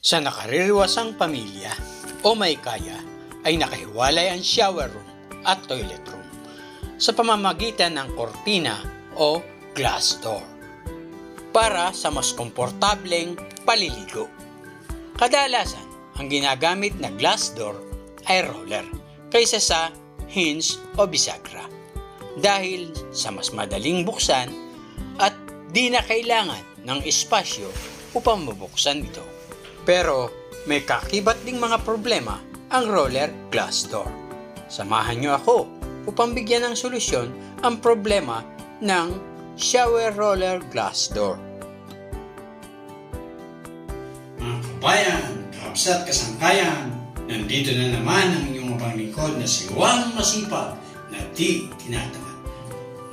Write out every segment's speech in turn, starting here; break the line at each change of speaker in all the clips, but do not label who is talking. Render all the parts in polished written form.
Sa nakaririwasang pamilya o may kaya ay nakahiwalay ang shower room at toilet room sa pamamagitan ng kortina o glass door para sa mas komportableng paliligo. Kadalasan, ang ginagamit na glass door ay roller kaysa sa hinge o bisagra dahil sa mas madaling buksan at di na kailangan ng espasyo upang mabuksan ito. Pero may kakibat ding mga problema ang roller glass door. Samahan niyo ako upang bigyan ng solusyon ang problema ng shower roller glass door.
Mga kabayan, kaapsat, kasangkayan, nandito na naman ang inyong mapanglingkod na si Juan Masipag na di tinatamad.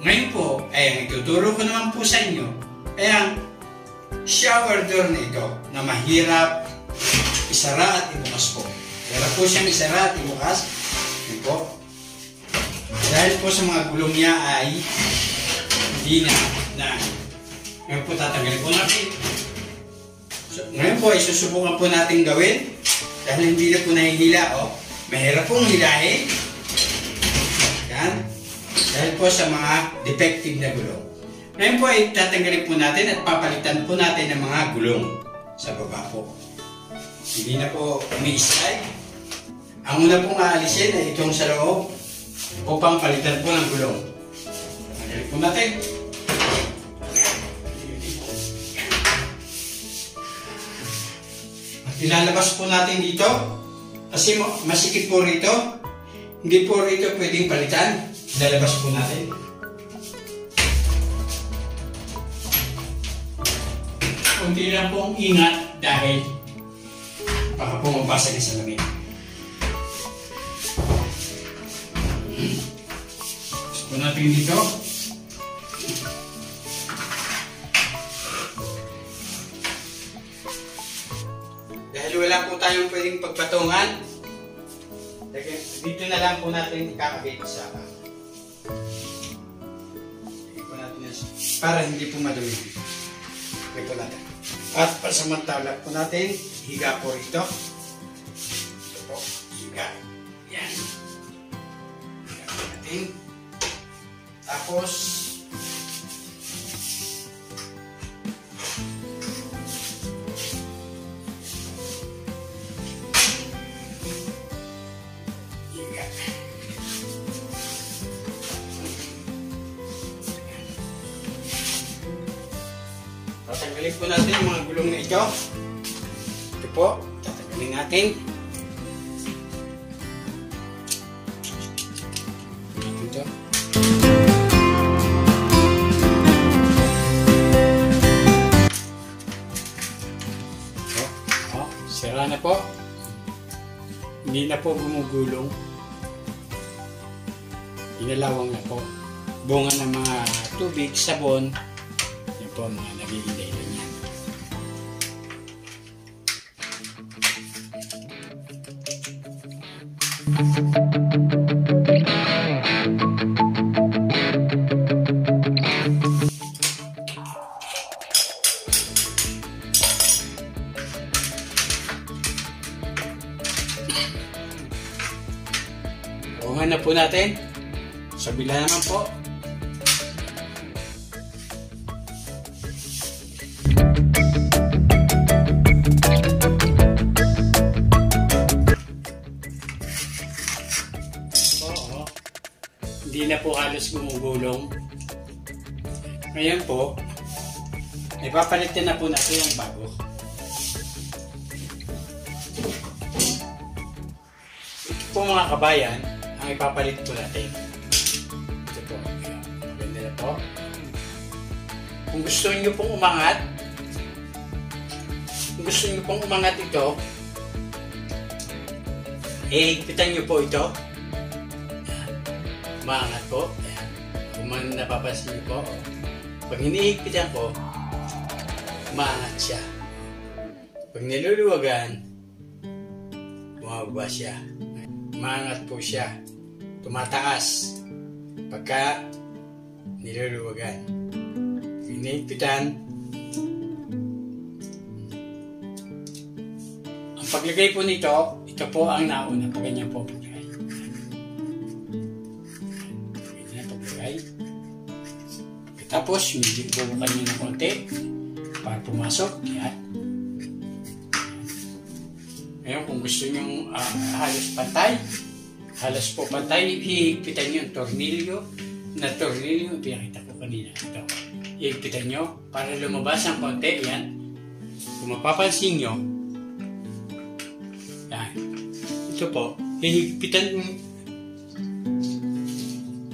Ngayon po ay ang ituturo ko naman po sa inyo ay ang shower door na ito na mahirap isara at ibukas po. Mahirap po siyang isara at ibukas. Ito po. Dahil po sa mga gulong niya ay hindi na. Ngayon po tatanggalin po natin. So, ngayon po ay susubukan po natin gawin dahil hindi na po nahihila. Mahirap pong hilahin. Yan. Dahil po sa mga defective na gulong. Ngayon po ay tatanggalin po natin at papalitan po natin ng mga gulong sa baba po. Hindi na po umi-slide. Ang una pong aalisin ay itong sa loob upang palitan po ng gulong. Tanggalin po natin. At ilalabas po natin dito kasi masikip po rito. Hindi po rito pwedeng palitan. Ilalabas po natin. Kunti lang pong ingat dahil baka po mabasag sa lamig. Gusto po natin dito. Dahil wala po tayong pwedeng pagpatungan, dito na lang po natin ikakabit sa para hindi po madumi. Ito natin. At pasamantala po natin, higa po ito. Ito po, higa. Yan. Higa po natin. Tapos, higa. Tatanggalin po natin yung mga gulong na ito. Ito po, tatanggalin natin. Ito. Sira na po. Hindi na po gumugulong. Inalawang na po. Bunga ng mga tubig, sabon. Yan po mga naghihinday na yan. Bunga na po natin. Sa bila naman po. Hindi na po halos gumugulong. Ngayon po, ipapalitan na po natin ang bago. Ito po mga kabayan, ang ipapalit po natin. Ito po. Maganda na po. Kung gusto niyo pong umangat, ito, higpitan niyo po ito. Umangat po. Ayan. Kung napapansin niyo po, pag hinihigpitan ko, umangat siya. Pag niluluwagan, bumababa siya. Umangat po siya. Tumataas. Pagka niluluwagan. Hinihigpitan,
paglagay po nito, ito po ang nauna. Pag ganyan po paglagay. Ganyan paglagay. Tapos, medyo bubukan nyo ng konti para pumasok. Yan. Ngayon, kung gusto nyo halos pantay, halos po pantay, hihigpitan nyo ang tornilyo. Na tornilyo, pinakita ko kanina. Ito. Hihigpitan nyo para lumabas ang konti. Yan. Kung mapapansin nyo, yan. Ito po, hihigpitan.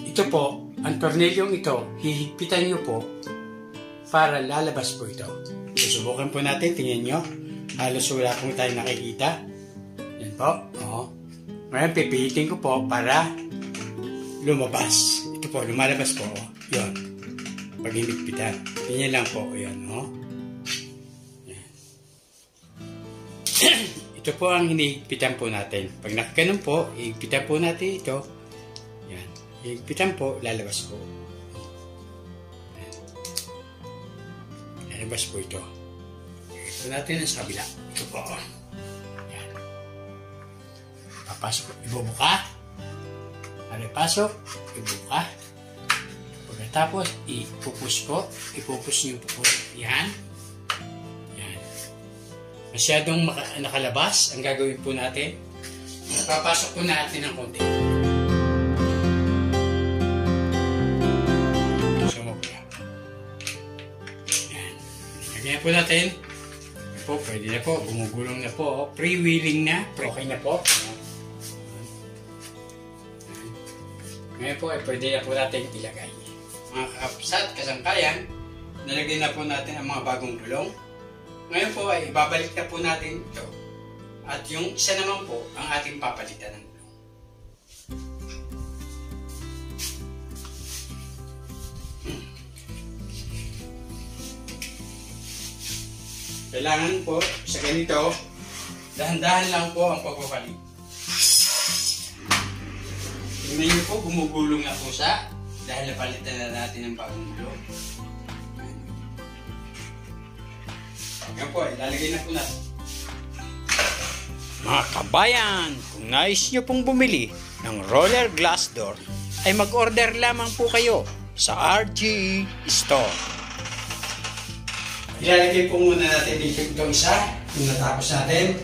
Ito po, ang tornilyong ito, hihigpitan nyo po para lalabas po ito. Susubukan po natin, tingnan nyo. Halos wala pong tayo nakikita. Yan po. Oo. Ngayon, pipihitin ko po para lumabas. Ito po, lumalabas po. Yun. Pag hinigpitan. Tingnan lang po. Yan. Yan. Ito po ang hinihigpitan po natin. Pag nakaganon po, hihigpitan po natin ito. Yan. Hihigpitan po, lalabas po. Yan. Lalabas po ito. Ito natin sa kabila. Ito po. Yan. Papasok. Ibubuka. Para ipasok. Ibubuka. Pagkatapos, ipupush po. Ipupush yung pupush. Yan. Yan. Masyadong nakalabas. Ang gagawin po natin, papasok po natin ng konti. Sumugya. Yan. Lagyan po natin. Po, pwede na po, gumugulong na po, freewheeling na, okay na po. Ngayon po, pwede na po natin ilagay. Mga kapsat, kasangkayan, nalagay na po natin ang mga bagong gulong. Ngayon po, ay ibabalik na po natin ito. At yung isa naman po, ang ating papalitan ng gulong. Kailangan po sa ganito, dahan-dahan lang po ang pagpapalit. Tingnan niyo po, gumugulong na po siya dahil napalitan na natin ang bagong gulong. Yan po, ilalagay na po natin. Mga kabayan, kung nais niyo pong bumili ng roller glass door, ay mag-order lamang po kayo sa RGE Store. Ilalagay po muna natin dito itong isa, yung natapos natin.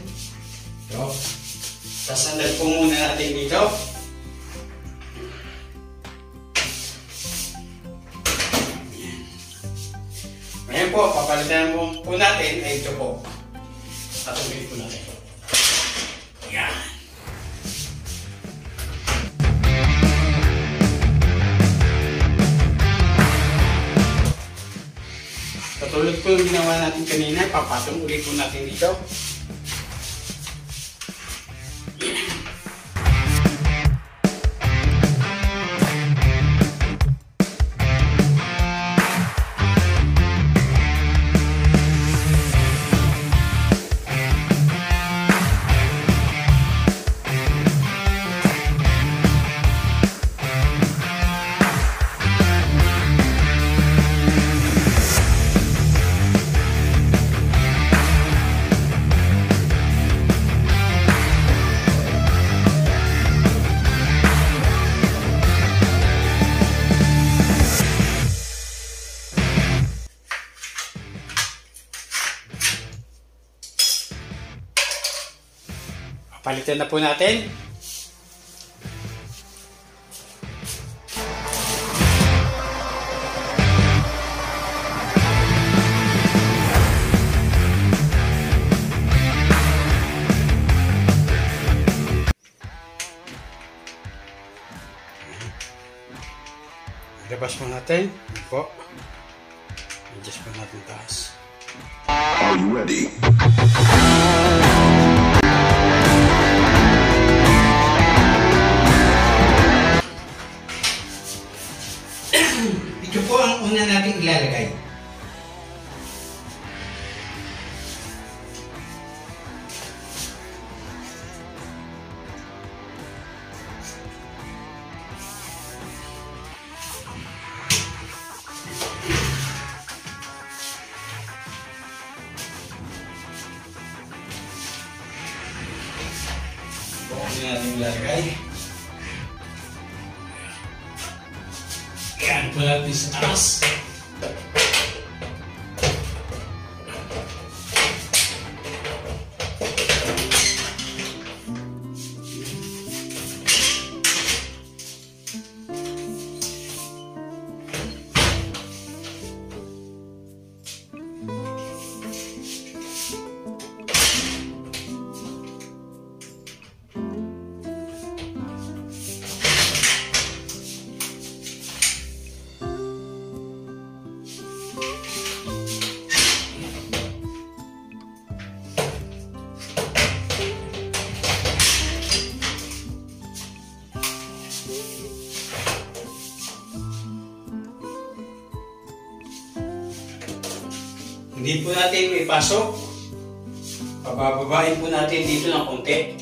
Ito. Sasandal po muna natin dito. Ngayon po, papalitan po natin ay ito po. Tatugin po natin. Yan. Katulad po yung ginawa natin kanina, papatong ulit po natin dito. Palitan na po natin. Labas po natin. Ito po. Adjust po natin taas.
Are you ready?
Ito po ang una nating ilalagay. Huwag na natin ilalagay. Yan po natin sa taas. Hindi po natin ipasok. Pabababain po natin dito ng konti.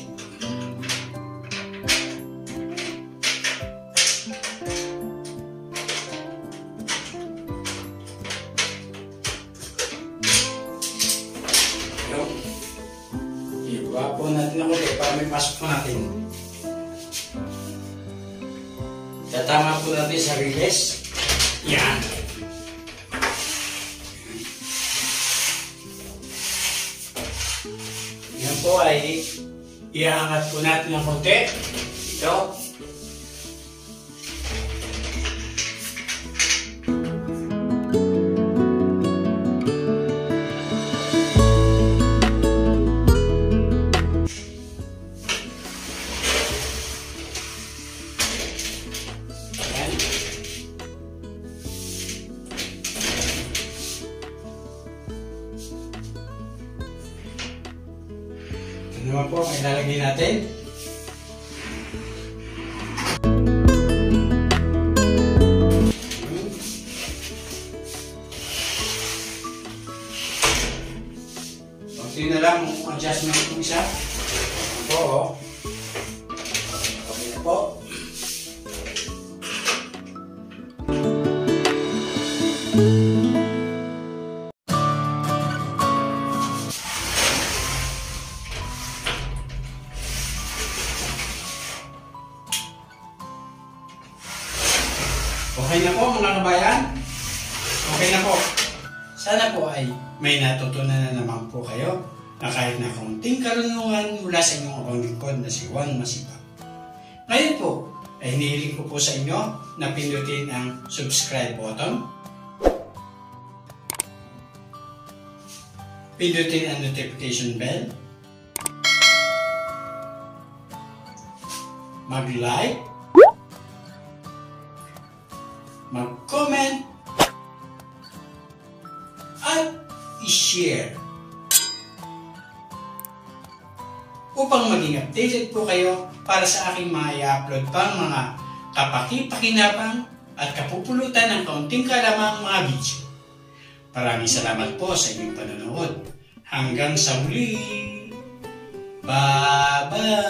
Ibaba po natin ng konti para may pasok po natin. Tatama po natin sa riles. Yan. Yan po ay iaangat po natin ng konti. Ito. Yan. Ano naman po ang ilalagay natin? Kunti na lang ang adjustment ng isa. Ito po. Okay na po. Okay na po mga kabayan. Okay na po. Sana po ay may natutunan na naman po kayo na kahit na kaunting karunungan mula sa inyong abang lingkod na si Juan Masipag. Ngayon po ay hinihiling ko po sa inyo na pindutin ang subscribe button. Pindutin ang notification bell. Mag-like. Mag-comment at i-share upang maging updated po kayo para sa aking mga i-upload pang mga kapaki-pakinabang at kapupulutan ng kaunting kalamang mga video. Maraming salamat po sa inyong panonood. Hanggang sa muli. Bye-bye!